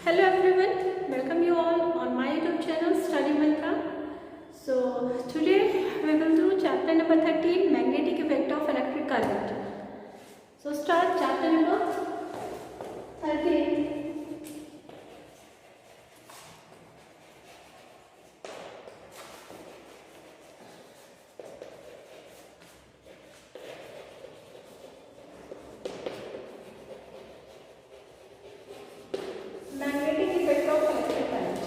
Hello everyone, welcome you all on my YouTube channel Study Mantra. So today we will do chapter number 13, magnetic effect of electric current. So start chapter number 13. Magnetic effect of electric current.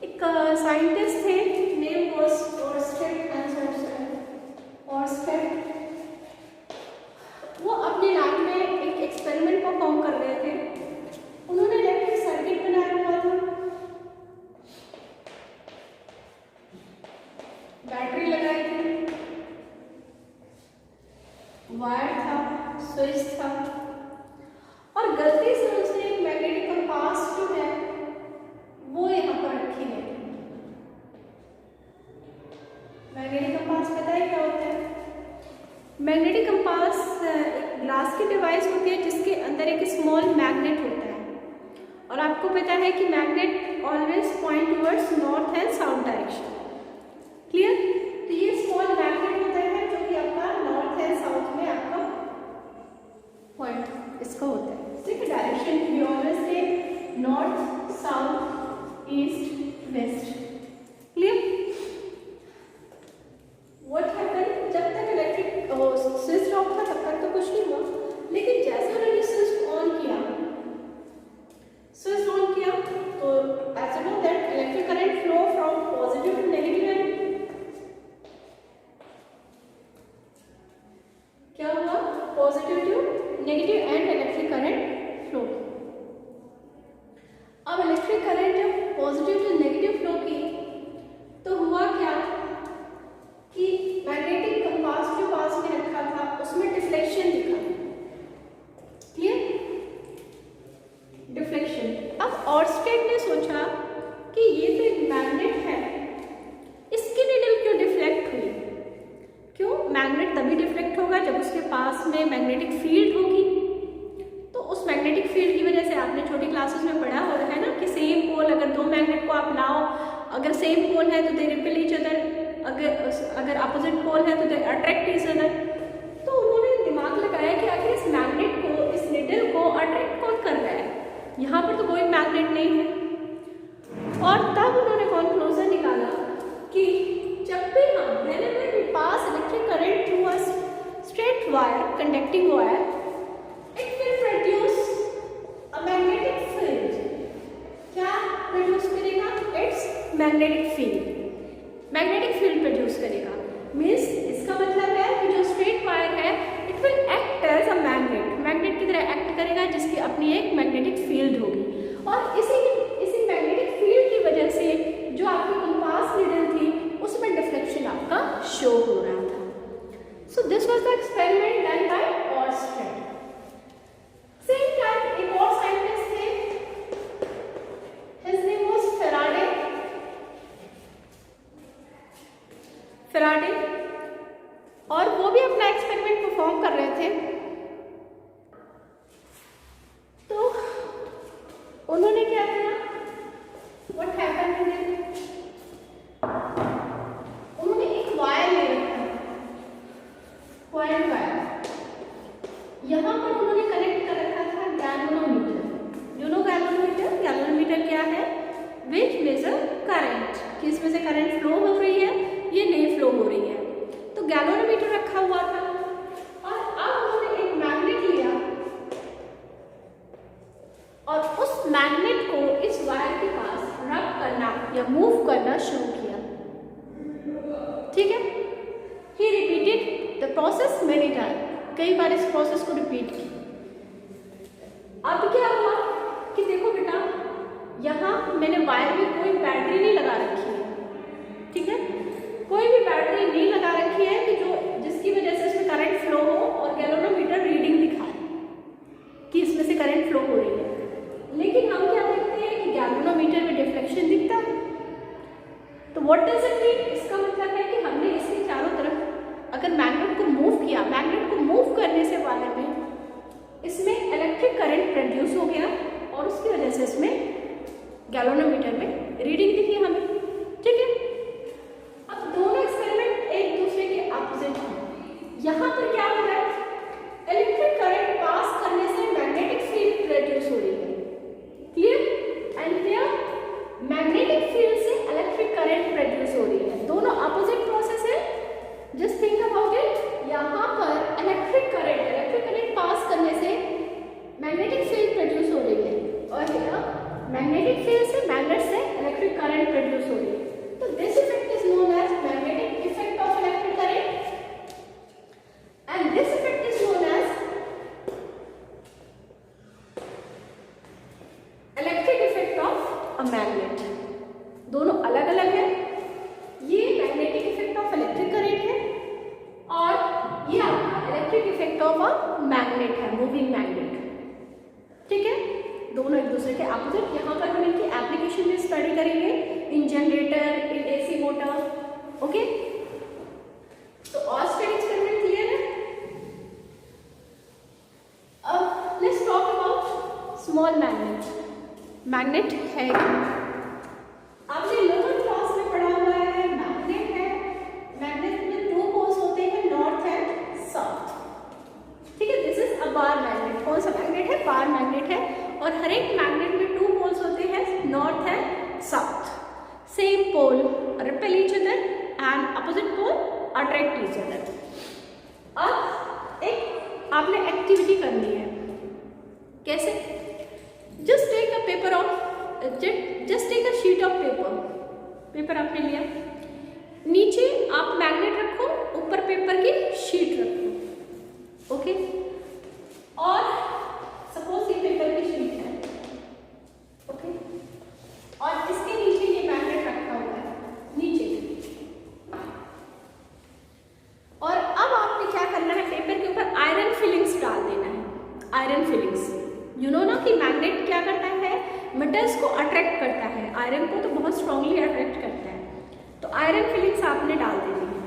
एक scientist थे, name was Orsted. वो अपने lab में एक experiment perform कर रहे थे। उन्होंने इलेक्ट्रिक सर्किट बनाया हुआ था, बैटरी लगाई थी, वायर था, स्विच था, और गलती से उसने एक मैग्नेटिक कंपास जो है वो यहाँ पर रखी है। मैग्नेटिक कंपास पता है क्या होता है? मैग्नेटिक कंपास एक ग्लास की डिवाइस होती है जिसके अंदर एक स्मॉल मैग्नेट होता है, और आपको पता है कि magnet always point towards north and south direction. Clear? तो ये स्मॉल मैग्नेट होता है जो कि आपका नॉर्थ एंड साउथ में आपका पॉइंट इसका होता है। Direction we always say north, south, east, west. Clear? What happened? जब तक इलेक्ट्रिक स्विच ऑफ था तब तक तो कुछ नहीं हुआ, लेकिन जैसे उन्होंने स्विच ऑन किया तो as you know that electric current flow from positive to negative end. क्या हुआ? Positive to negative end electric current flow. अब इलेक्ट्रिक करंट जब पॉजिटिव टू नेगेटिव फ्लो की तो हुआ क्या कि मैग्नेटिक कंपास जो पास में रखा था उसमें डिफ्लेक्शन दिखा। क्लियर? डिफ्लेक्शन। अब ऑर्स्टेड ने सोचा कि ये तो एक मैग्नेट है, इसकी नीडल क्यों डिफ्लेक्ट हुई? क्यों? मैग्नेट तभी डिफ्लेक्ट होगा जब उसके पास में मैग्नेटिक फील्ड होगी। तो उस मैग्नेटिक फील्ड की वजह से आपने छोटी क्लासेस में पढ़ा हो रहा है ना कि सेम पोल, अगर दो मैग्नेट को आप लाओ, अगर सेम पोल है तो दे रिपेल ईच अदर, अगर अपोजिट पोल है तो दे अट्रैक्ट ईच अदर। तो उन्होंने दिमाग लगाया कि आखिर इस मैग्नेट को, इस निडल को अट्रैक्ट कौन कर रहा है? यहाँ पर तो कोई मैग्नेट नहीं है। और तब उन्होंने कंक्लूजन निकाला कि जब भी हम whenever we pass electric current through a straight wire, conducting wire, it will produce a magnetic field. क्या produce करेगा? It's magnetic field. Magnetic field produce करेगा। Means इसका मतलब है कि जो straight wire है, it will act as a magnet. Magnet की तरह act करेगा जिसकी अपनी एक magnetic field होगी, और इसी magnetic field की वजह से जो आपकी कंपास नीडल थी उसमें डिफ्लेक्शन आपका शो हो रहा था। So this was the experiment done by Oersted. Same time एक और साइंटिस्ट थे, हिज नेम वाज फेराडे, और वो भी अपना एक्सपेरिमेंट परफॉर्म कर रहे थे। तो उन्होंने क्या किया? What happened to them? उन्होंने एक वायर ले रखा, कॉइल वायर। यहाँ पर उन्होंने कनेक्ट कर रखा था galvanometer. You know galvanometer? Galvanometer क्या है? विच मेजर करंट, कि इसमें से करंट फ्लो हो रही है, ये नहीं फ्लो हो रही है। तो गैल्वेनोमीटर रखा हुआ था, और अब उन्होंने एक मैग्नेट लिया और उस मैग्नेट को इस वायर के पास रब करना या मूव करना शुरू किया। ठीक है? He repeated the process many time, कई बार इस प्रोसेस को रिपीट की। अब क्या हुआ कि देखो बेटा, यहाँ मैंने वायर में कोई बैटरी नहीं लगा रखी है। ठीक है? कोई भी बैटरी नहीं लगा रखी है कि जिसकी वजह से इसमें करंट फ्लो हो और गैल्वेनोमीटर रीडिंग दिखाए कि इसमें से करंट फ्लो हो रही है। लेकिन हम क्या देखते हैं कि गैल्वेनोमीटर में डिफ्लेक्शन दिखता है। तो व्हाट डज इट मीन? इसका मतलब है कि हमने इसके चारों तरफ अगर मैग्नेट को मूव किया, मैग्नेट को मूव करने से वाले में इसमें इलेक्ट्रिक गैल्वेनोमीटर में रीडिंग दिखी हमें, ठीक है। अब दोनों एक्सपेरिमेंट एक दूसरे के अपोजिट हैं। यहाँ पर क्या हो रहा है, इलेक्ट्रिक करंट पास करने से मैग्नेटिक फील्ड प्रोड्यूस हो रही है, clear, and here magnetic field से इलेक्ट्रिक करंट प्रोड्यूस हो रही है। दोनों अपोजिट प्रोसेस है, जस्ट थिंक अबाउट इट। यहाँ पर इलेक्ट्रिक करंट पास करने से मैग्नेटिक फील्ड प्रोड्यूस हो रही है, और हियर मैग्नेटिक फील्ड से मैग्नेट से इलेक्ट्रिक करंट प्रोड्यूस हो रही है। तो this effect is known as magnetic effect of electric current, and this effect is known as electric effect of a magnet. दोनों अलग अलग है, ये magnetic effect of electric current है और ये आपका electric effect of a magnet है, मूविंग मैग्नेट, ठीक है। दोनों एक दूसरे के अपोजिट। यहाँ पर हम इनकी एप्लीकेशन भी स्टडी करेंगे in generator, in AC motor, okay. तो और स्टडी एक्सपेरिमेंट क्लियर है। अब let's talk about small magnet. Magnet है क्या? आपने लोअर क्लास में पढ़ा हुआ है, मैग्नेट है, मैग्नेट में दो पोल्स होते हैं, नॉर्थ एंड साउथ, ठीक है। This is a bar magnet. कौन सा मैग्नेट है? बार मैग्नेट है, और हर एक मैग्नेट में टू पोल्स होते हैं, north and south. Same pole repel each other and opposite pole attract each other. अब एक आपने एक्टिविटी करनी है, कैसे? Just take a paper of just take a sheet of paper आपने लिया, नीचे आप मैग्नेट रखो, ऊपर पेपर की शीट रखो, ओके। और सपोज ये पेपर की शीट है, ओके, और इसके नीचे ये मैग्नेट रखा हुआ है नीचे। और अब आपने क्या करना है, पेपर के ऊपर आयरन फिलिंग्स डाल देना है। आयरन फिलिंग्स, यू नो ना कि मैग्नेट क्या करता है, मेटल्स को अट्रैक्ट करता है, आयरन को तो बहुत स्ट्रांगली अट्रैक्ट करता है। तो आयरन फिलिंग्स आपने डाल देनी है।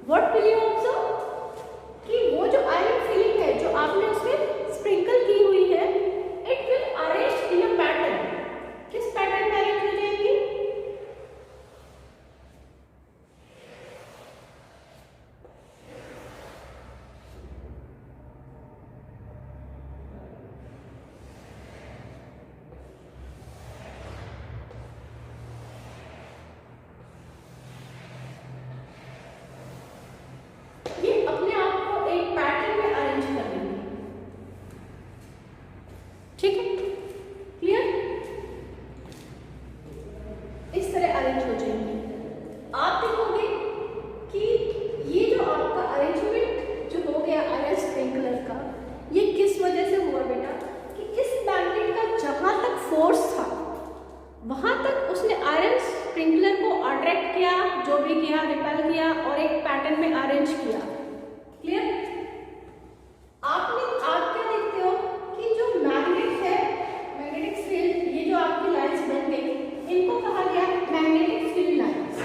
व्हाट विल यू ऑब्जर्व कि वो जो आयरन फिलिंग है जो आपने उसमें स्प्रिंकल की हुई है, it will arrange in a pattern. किस पैटर्न में अरेंज हो जाएगी? ये अपने आप को एक पैटर्न में अरेंज कर देंगे, ठीक है, क्लियर? इस तरह अरेंज हो जाएंगे। आप देखोगे कि ये जो आपका अरेंजमेंट जो हो गया आयरन स्प्रिंकलर का, ये किस वजह से हुआ बेटा, कि इस मैग्नेट का जहां तक फोर्स था वहां तक उसने आयरन स्प्रिंकलर को अट्रैक्ट किया, जो भी किया, रिपेल किया, और एक पैटर्न में अरेंज किया, क्लियर? आप क्या देखते हो कि जो मैग्नेट है, मैग्नेटिक फील्ड, ये जो आपकी लाइंस बन गई, इनको कहा गया magnetic field lines.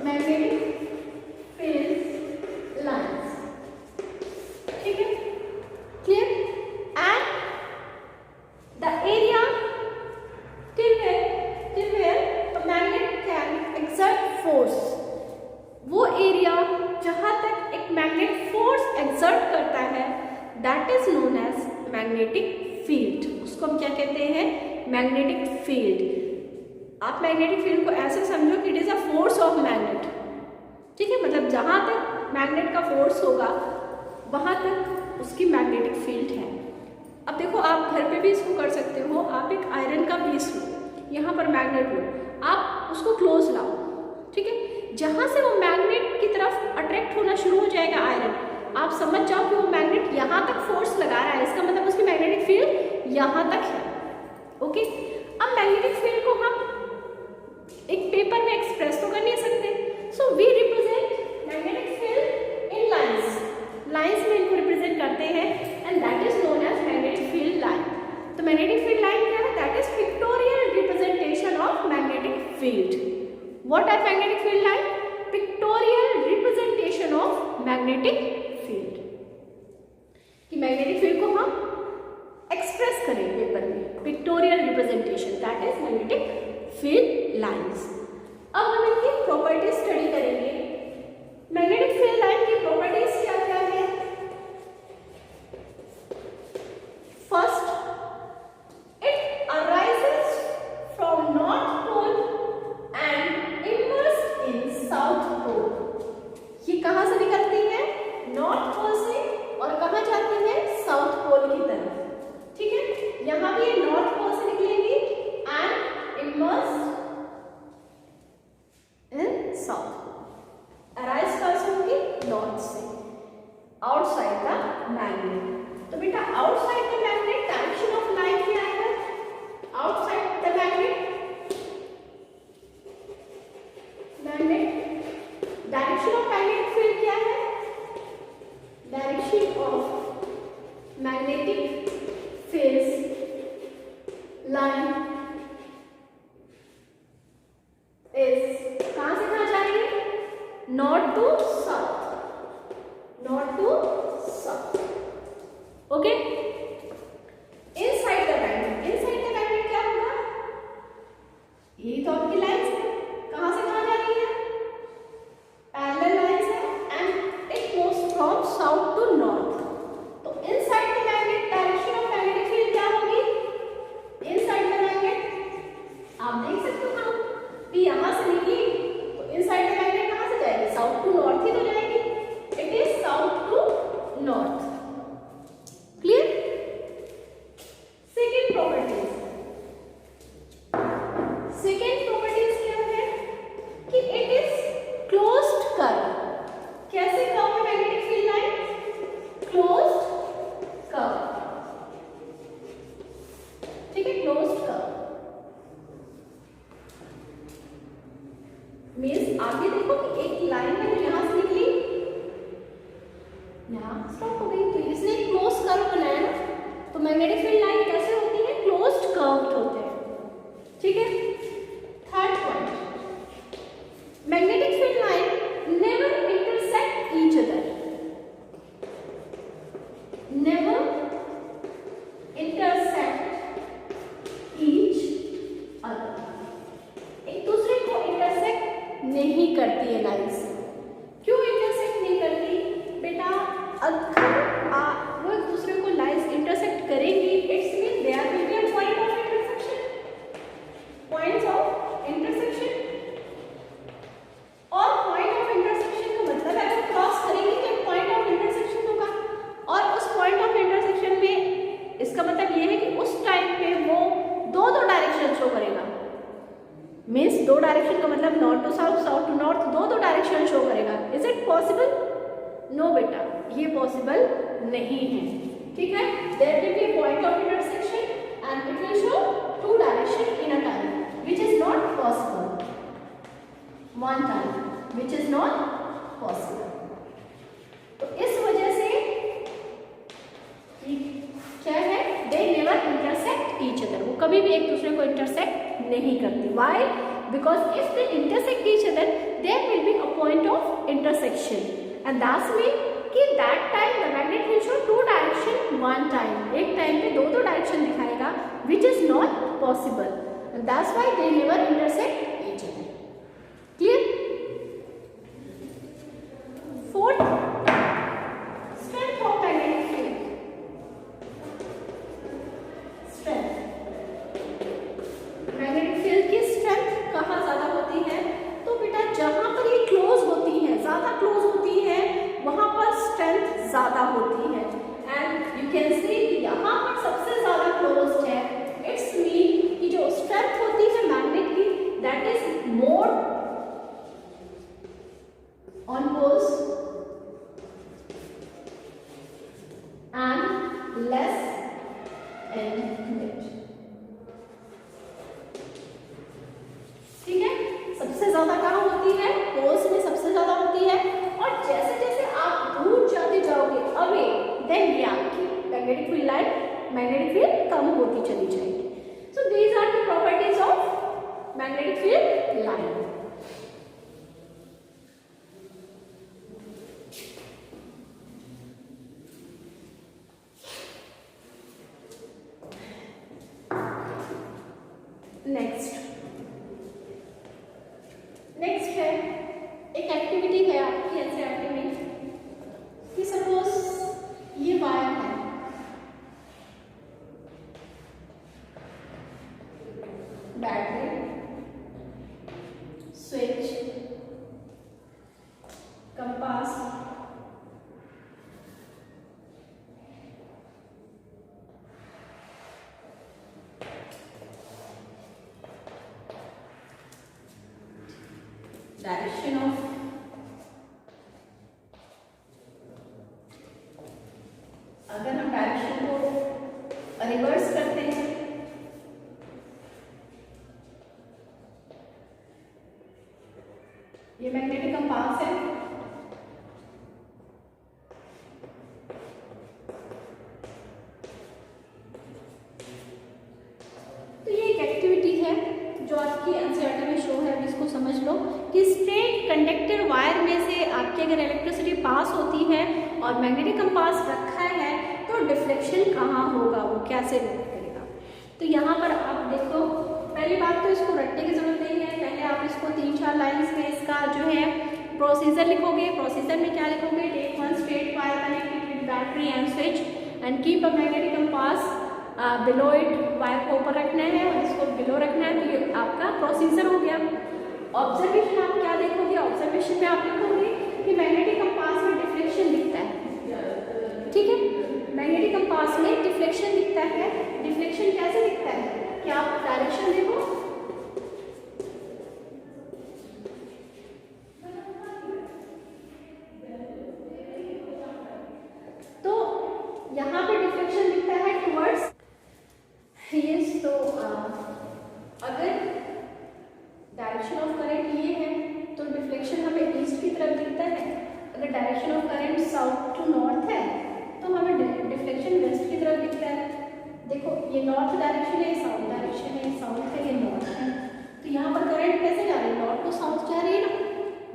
Magnetic field lines, ठीक है, clear? And the area till where a magnet can exert force, वो एरिया जहां तक एक मैग्नेट फोर्स एक्सर्ट करता है, that is known as magnetic field. उसको हम क्या कहते हैं? Magnetic field. आप मैग्नेटिक फील्ड को ऐसे समझो कि it is a force of magnet, ठीक है। मतलब जहां तक मैग्नेट का फोर्स होगा वहां तक उसकी मैग्नेटिक फील्ड है। अब देखो, आप घर पे भी इसको कर सकते हो। आप एक आयरन का पीस लो, यहाँ पर मैग्नेट लो, आप उसको क्लोज लाओ, ठीक है। जहाँ से वो मैग्नेट की तरफ अट्रैक्ट होना शुरू हो जाएगा आयरन, आप समझ जाओ कि वो मैग्नेट यहाँ तक फोर्स लगा रहा है, इसका मतलब उसकी मैग्नेटिक फील्ड यहाँ तक है, ओके। अब मैग्नेटिक फील्ड को हम एक पेपर में एक्सप्रेस तो कर नहीं सकते, so we represent magnetic field in lines. Lines में इनको रिप्रेजेंट करते हैं, and that is known as magnetic field line. तो मैग्नेटिक फील्ड लाइन क्या है? That is pictorial representation of magnetic field. What are magnetic field line? Pictorial representation of magnetic field. कि magnetic field को हम express करें paper में, pictorial representation that is magnetic field lines. अब हम इनकी प्रॉपर्टीज स्टडी करेंगे। मैग्नेटिक फील्ड लाइन की प्रॉपर्टीज क्या क्या है? First, it arises from north pole and immerse in south pole. ये कहां से निकलती है? नॉर्थ पोल से, और कहां जाती है? साउथ पोल की तरफ। ठीक है, यहां भी नॉर्थ पोल से निकलेगी and immerse in south. Arise कहां से होगी? नॉर्थ से, आउटसाइड द मैग्नेट। तो बेटा outside the magnet direction of line क्या है? Outside the magnet, direction of magnetic field क्या है? Direction of magnetic field line is, कहां से कहां जाएंगे? North to south, north to south. Okay, inside the magnet, inside the magnet क्या होगा? ये तो आपकी लाइंस है, कहां से कहां जा रही है? पैरेलल लाइंस है and it moves from south to north. तो inside the magnet direction of magnetic field क्या होगी? इनसाइड द मैग्नेट आप देख सकते हो ना कि यहां से निकली, तो इनसाइड द मैग्नेट कहां से जाएगी? साउथ टू नॉर्थ ही तो जाएगी। It is south to north. Clear? Second properties, second properties क्या है? कि इट इज क्लोज्ड कर्व। कैसे कर्व है magnetic field line? Closed curve. ठीक है, क्लोज्ड कर्व मीन्स आगे देखो कि एक लाइन है जो यहां से निकली, यहां स्टॉप हो गई, तो इसने क्लोज कर्व बनाया ना। तो मैग्नेटिक फील्ड लाइन कैसे होती है? क्लोज्ड कर्व्ड होते हैं। ठीक है, third point, magnetic field line never intersect each other, never intersect each other, एक दूसरे को इंटरसेक्ट नहीं करती है लाइंस। क्यों इंटरसेक्ट नहीं करती? बेटा अगर वो एक दूसरे को लाइंस इंटरसेक्ट करेंगी, it's mean there will be a point of intersection, points of intersection. और पॉइंट ऑफ इंटरसेक्शन का मतलब है अगर क्रॉस करेंगे तो एक पॉइंट ऑफ इंटरसेक्शन होगा, और उस पॉइंट ऑफ इंटरसेक्शन में इसका मतलब ये है कि उस टाइम पे वो दो डायरेक्शन शो करेगा। मीन्स दो डायरेक्शन का मतलब north to south, south to north, दो डायरेक्शन शो करेगा। Is it possible? नो बेटा, ये पॉसिबल नहीं है। ठीक है, there will be a point of intersection and it will show two direction in a time, which is not possible, one time, which is not possible. तो इस वजह से क्या है? They never intersect each other, वो कभी भी एक दूसरे को इंटरसेक्ट नहीं करती। Why? Because if they intersect each other there will be a point of intersection and that's mean कि that time the magnet will show two direction one time, एक टाइम पे दो डायरेक्शन दिखाएगा, which is not possible and that's why they never intersect each other. Clear? Fourth, strength of magnetic field. Magnetic field की strength कहाँ ज्यादा होती है? तो बेटा जहां पर ये क्लोज होती है, ज्यादा क्लोज होती है, वहां पर स्ट्रेंथ ज्यादा होती है। एंड यू कैन सी कि यहाँ पर सबसे ज्यादा क्लोज है। इट्स मीन कि जो स्ट्रेंथ होती है मैग्नेट की, that is more on poles and less in mid. ठीक है, सबसे ज्यादा कहाँ होती है? पोल्स में सबसे ज्यादा होती है, और जैसे जैसे आप दूर जाते जाओगे अवे, देन ये आपकी magnetic field line, magnetic field कम होती चली जाएगी। So these are the properties of magnetic field line. Direction of अगर हम डायरेक्शन को रिवर्स करते हैं, ये मैग्नेटिक कंपास है, तो ये एक एक्टिविटी है जो आपकी एनसीईआरटी में शो है। अब इसको समझ लो कि स्ट्रेट कंडक्टर वायर में से आपकी अगर इलेक्ट्रिसिटी पास होती है और मैग्नेटिक कंपास रखा है तो डिफ्लेक्शन कहाँ होगा, वो कैसे रिलेट करेगा। तो यहाँ पर आप देखो, पहली बात तो इसको रटने की जरूरत नहीं है, पहले आप इसको 3-4 लाइन्स में इसका जो है प्रोसीजर लिखोगे। प्रोसीजर में क्या लिखोगे, take one straight wire connected with battery and switch and keep a magnetic compass below it, wire को ऊपर रखना है और इसको बिलो रखना है। तो ये आपका प्रोसीजर हो गया। ऑब्जर्वेशन आप क्या देखोगे, ऑब्जर्वेशन में आप लिखोगे कि मैग्नेटिक कंपास में डिफ्लेक्शन दिखता है, ठीक है, मैग्नेटिक कंपास में डिफ्लेक्शन दिखता है। डिफ्लेक्शन कैसे दिखता है कि आप डायरेक्शन देखो, तो यहाँ पे डिफ्लेक्शन दिखता है टुवर्ड्स यस। तो अगर डायरेक्शन ऑफ करंट ये है तो डिफ्लेक्शन हमें ईस्ट की तरफ दिखता है। अगर direction of current south to north है तो हमें डिफ्लेक्शन वेस्ट की तरफ दिखता है। देखो ये नॉर्थ डायरेक्शन है, साउथ डायरेक्शन है, साउथ है, ये नॉर्थ है। तो यहाँ पर करंट कैसे जा रही है, नॉर्थ टू साउथ जा रही है ना,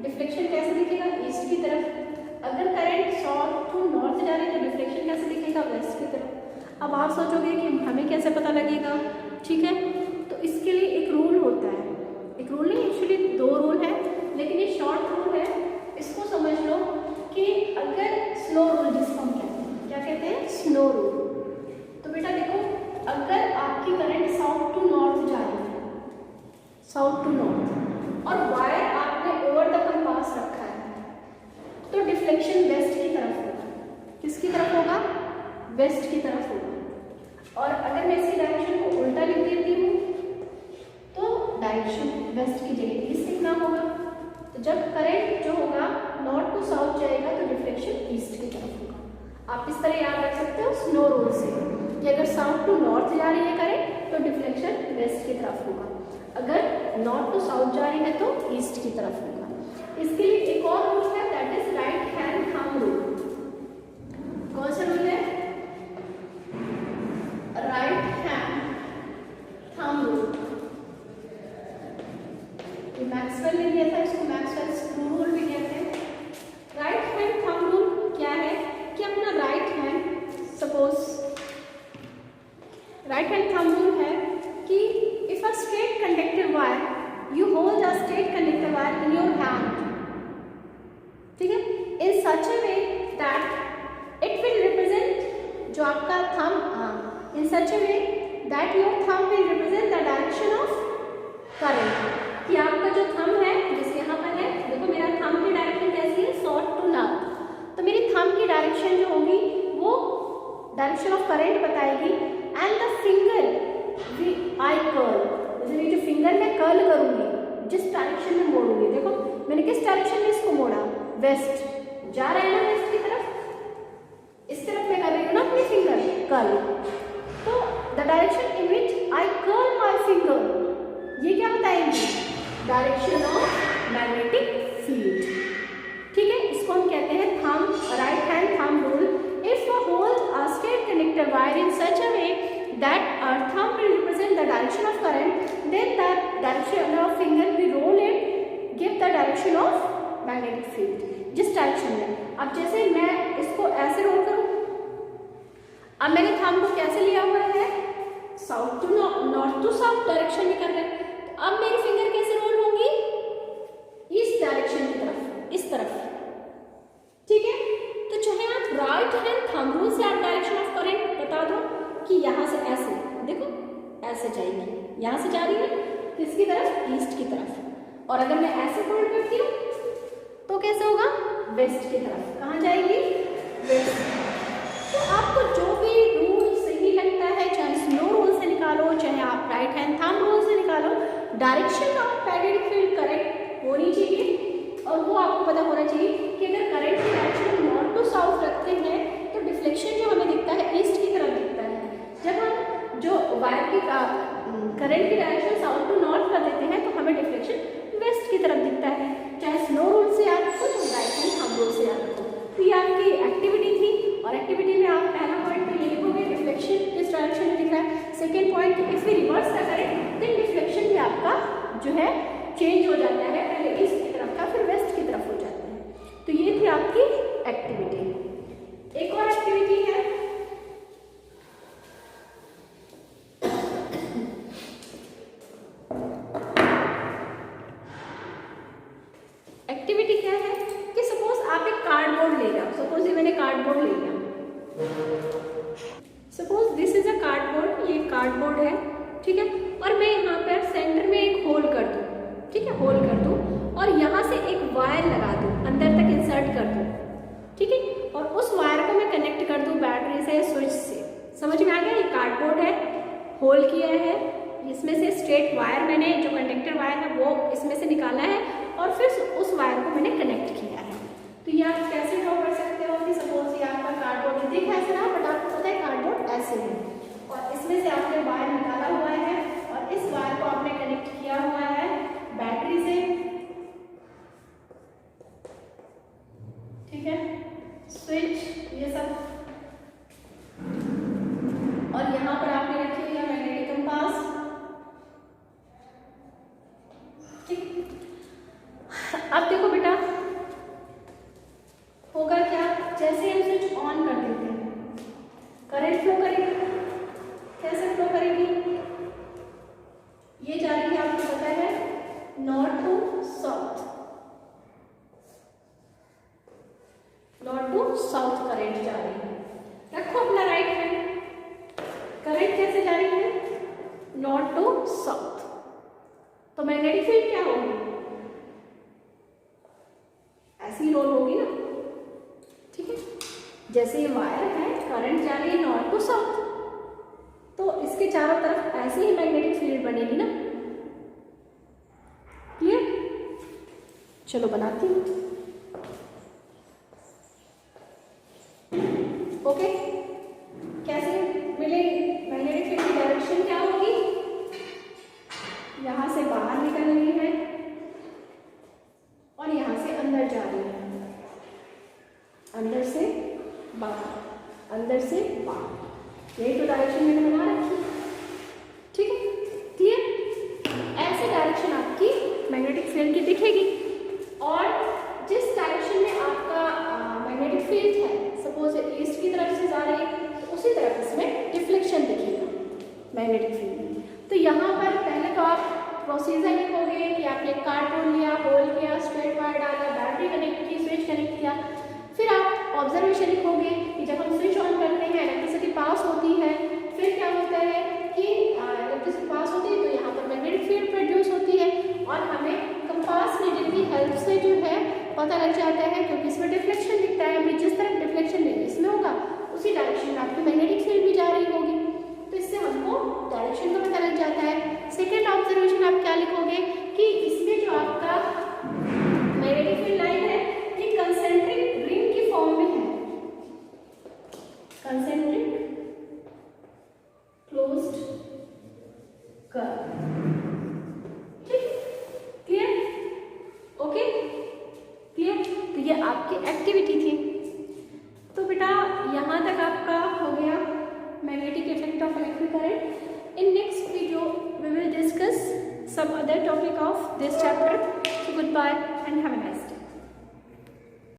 डिफ्लेक्शन कैसे दिखेगा, ईस्ट की तरफ। अगर करंट साउथ टू नॉर्थ जा रही है तो डिफ्लेक्शन कैसे दिखेगा, वेस्ट की तरफ। अब आप सोचोगे कि हमें कैसे पता लगेगा, ठीक है, तो इसके लिए एक रूल होता है, एक रूल नहीं, एक्चुअली 2 रूल है, लेकिन ये शॉर्ट रूल है। इसको समझ लो कि अगर स्लो रूल, जिसको हम कहते हैं, क्या कहते हैं, स्लो रूल। तो बेटा देखो, अगर आपकी करंट साउथ टू नॉर्थ जा रही है, साउथ टू नॉर्थ, और वायर आपने ओवर द कंपास रखा है, तो डिफ्लेक्शन वेस्ट की तरफ होगा। किसकी तरफ होगा, वेस्ट की तरफ होगा। और अगर मैं इसकी डायरेक्शन को उल्टा लिख देती हूँ तो डायरेक्शन वेस्ट की जगह ईस्ट लिखना होगा। तो जब करंट जो होगा नॉर्थ टू साउथ जाएगा तो डिफ्लेक्शन ईस्ट की तरफ होगा। आप इस तरह याद रख सकते हो स्लो रूल से कि अगर साउथ टू नॉर्थ जा रही है करंट तो डिफ्लेक्शन वेस्ट की तरफ होगा, अगर नॉर्थ टू साउथ जा रही है तो ईस्ट की तरफ होगा। इसके लिए एक और रूल है, that is right hand thumb rule. कौन सा रूल है, right hand thumb rule. Maxwell ने दिया था, इसको मैक्सवेल स्क्रू रूल भी कहते हैं। राइट हैंड थंब रूल क्या है कि अपना right hand, suppose right hand thumb rule है कि if a straight conductor wire, you hold a straight conductor wire in your hand, ठीक है, in such a way that it will represent, जो आपका thumb, in such a way that your thumb will represent the direction of current, कि आपका जो thumb है, जैसे यहाँ पर है, देखो मेरा थंब की डायरेक्शन कैसी है, साउथ टू नॉर्थ, तो मेरी थंब की डायरेक्शन जो होगी वो डायरेक्शन ऑफ करंट बताएगी। And the finger I curl, जैसे मेरी जो फिंगर मैं कर्ल करूंगी, जिस डायरेक्शन में मोड़ूंगी, देखो मैंने किस डायरेक्शन में इसको मोड़ा, वेस्ट जा रहा है ना, वेस्ट की तरफ, इस तरफ मैं कर रही हूँ ना अपनी फिंगर कर्ल। तो the direction in which I curl my finger, ये क्या बताएंगे, डायरेक्शन ऑफ मैग्नेटिक फील्ड, ठीक है, इसको हम कहते हैं thumb, right hand thumb rule. If a hold a straight conductor wire in such a way that thumb will represent the direction of current, then the direction of finger we roll it give the direction of magnetic field, जिस direction में। अब जैसे मैं इसको ऐसे role करूँ, अब मैंने थंब को कैसे लिया हुआ है, south to north to south direction में कर रहे हैं, तो अब मेरी फिंगर कैसे रोल होंगी, इस डायरेक्शन की तरफ, इस तरफ, ठीक है। तो चाहे आप राइट हैंड थंब रूल से आप डायरेक्शन ऑफ करंट बता दो कि यहाँ से ऐसे, देखो ऐसे जाएगी, यहाँ से जा रही है किसकी तरफ, ईस्ट की तरफ, और अगर मैं ऐसे फोल्ड करती हूँ तो कैसे होगा, वेस्ट की तरफ, कहाँ जाएगी, वेस्ट। तो आपको जो भी रूल सही लगता है, चाहे स्लो रूल से निकालो, चाहे आप राइट हैंड थंब रूल से निकालो, direction of magnetic field correct होनी चाहिए पता होना चाहिए कि अगर करंट की डायरेक्शन नॉर्थ टू साउथ रखते हैं तो डिफ्लेक्शन जो हमें दिखता है ईस्ट की तरफ दिखता है। जब हम जो वायर की करंट की डायरेक्शन साउथ टू नॉर्थ कर देते हैं तो हमें डिफ्लेक्शन वेस्ट की तरफ दिखता है। चाहे स्नो रूल से याद रखो तो राइट हैंड थंब रूल से याद रखो। तो ये आपकी एक्टिविटी थी और एक्टिविटी में आप पहला पॉइंट तो ये लिखोगे डिफ्लेक्शन किस डायरेक्शन में दिख रहा है। Second point if we reverse का करें देन डिफ्लेक्शन भी आपका जो है चेंज हो जाता है, पहले ईस्ट की तरफ का फिर वेस्ट की तरफ हो जाता है। तो ये थी आपकी एक्टिविटी। एक और एक्टिविटी है एक्टिविटी क्या है कि सपोज आप एक कार्डबोर्ड ले जाओ। सपोज ये मैंने कार्डबोर्ड ले लिया। Suppose this is a cardboard, ये कार्डबोर्ड है, ठीक है। और मैं यहाँ पर सेंटर में एक होल कर दूँ, ठीक है, होल कर दूँ और यहाँ से एक वायर लगा दूँ, अंदर तक इंसर्ट कर दूँ, ठीक है। और उस वायर को मैं कनेक्ट कर दूँ बैटरी से, स्विच से। समझ में आ गया? ये कार्डबोर्ड है, होल किया है, इसमें से स्ट्रेट वायर मैंने जो कंडक्टर वायर है वो इसमें से निकाला है और फिर उस वायर को मैंने कनेक्ट किया है। तो ये आप कैसे ड्रॉ कर सकते हो कि सपोज ये आपका कार्डबोर्ड दिख ऐसे ना, बट आपको पता है कार्डबोर्ड ऐसे है और इसमें से आपने वायर निकाला हुआ है और इस वायर को आपने कनेक्ट किया हुआ है बैटरी से, ठीक है, स्विच ये सब। और यहाँ पर आपने रखी हुई है मैग्नेटिक कंपास, ठीक। अब देखो बेटा होगा क्या, जैसे हम स्विच ऑन कर देते हैं करंट फ्लो करेगी। कैसे फ्लो करेगी? ये जा रही है, आपको पता है north to south, north to south current जा रही है। रखो अपना राइट हैंड, करंट कैसे जा रही है? North to south. तो मैग्नेटिक फील्ड क्या होगी? ऐसी रोल होगी ना, ठीक है। जैसे ये वायर है, करंट जा रही है नॉर्थ टू साउथ, तो इसके चारों तरफ ऐसे ही मैग्नेटिक फील्ड बनेगी ना। क्लियर? चलो बनाती हूँ। ओके, कैसे मिलेगी? मैग्नेटिक फील्ड की डायरेक्शन क्या होगी? यहाँ से बाहर निकल रही है और यहाँ से अंदर जा रही है, अंदर से बाहर, अंदर से बाहर। यही तो डायरेक्शन मैंने बना रखी, ठीक है। क्लियर? ऐसे डायरेक्शन आपकी मैग्नेटिक फील्ड की दिखेगी और जिस डायरेक्शन में आपका मैग्नेटिक फील्ड है, सपोज ईस्ट की तरफ से जा रही है, तो उसी तरफ इसमें डिफ्लेक्शन दिखेगा मैग्नेटिक फील्ड में। तो यहाँ पर पहले तो आप प्रोसीजर लिखोगे कि आपने कार्डबोर्ड लिया, होल किया, स्ट्रेट वायर डाला, बैटरी कनेक्ट की, स्विच कनेक्ट किया। फिर आप ऑब्जर्वेशन लिखोगे कि जब हम स्विच ऑन करते हैं इलेक्ट्रिसिटी पास होती है, फिर क्या होता है कि इलेक्ट्रिसिटी पास होती है तो यहाँ पर मैग्नेटिक फील्ड प्रोड्यूस होती है और हमें कंपास नीडल की हेल्प से जो है पता लग जाता है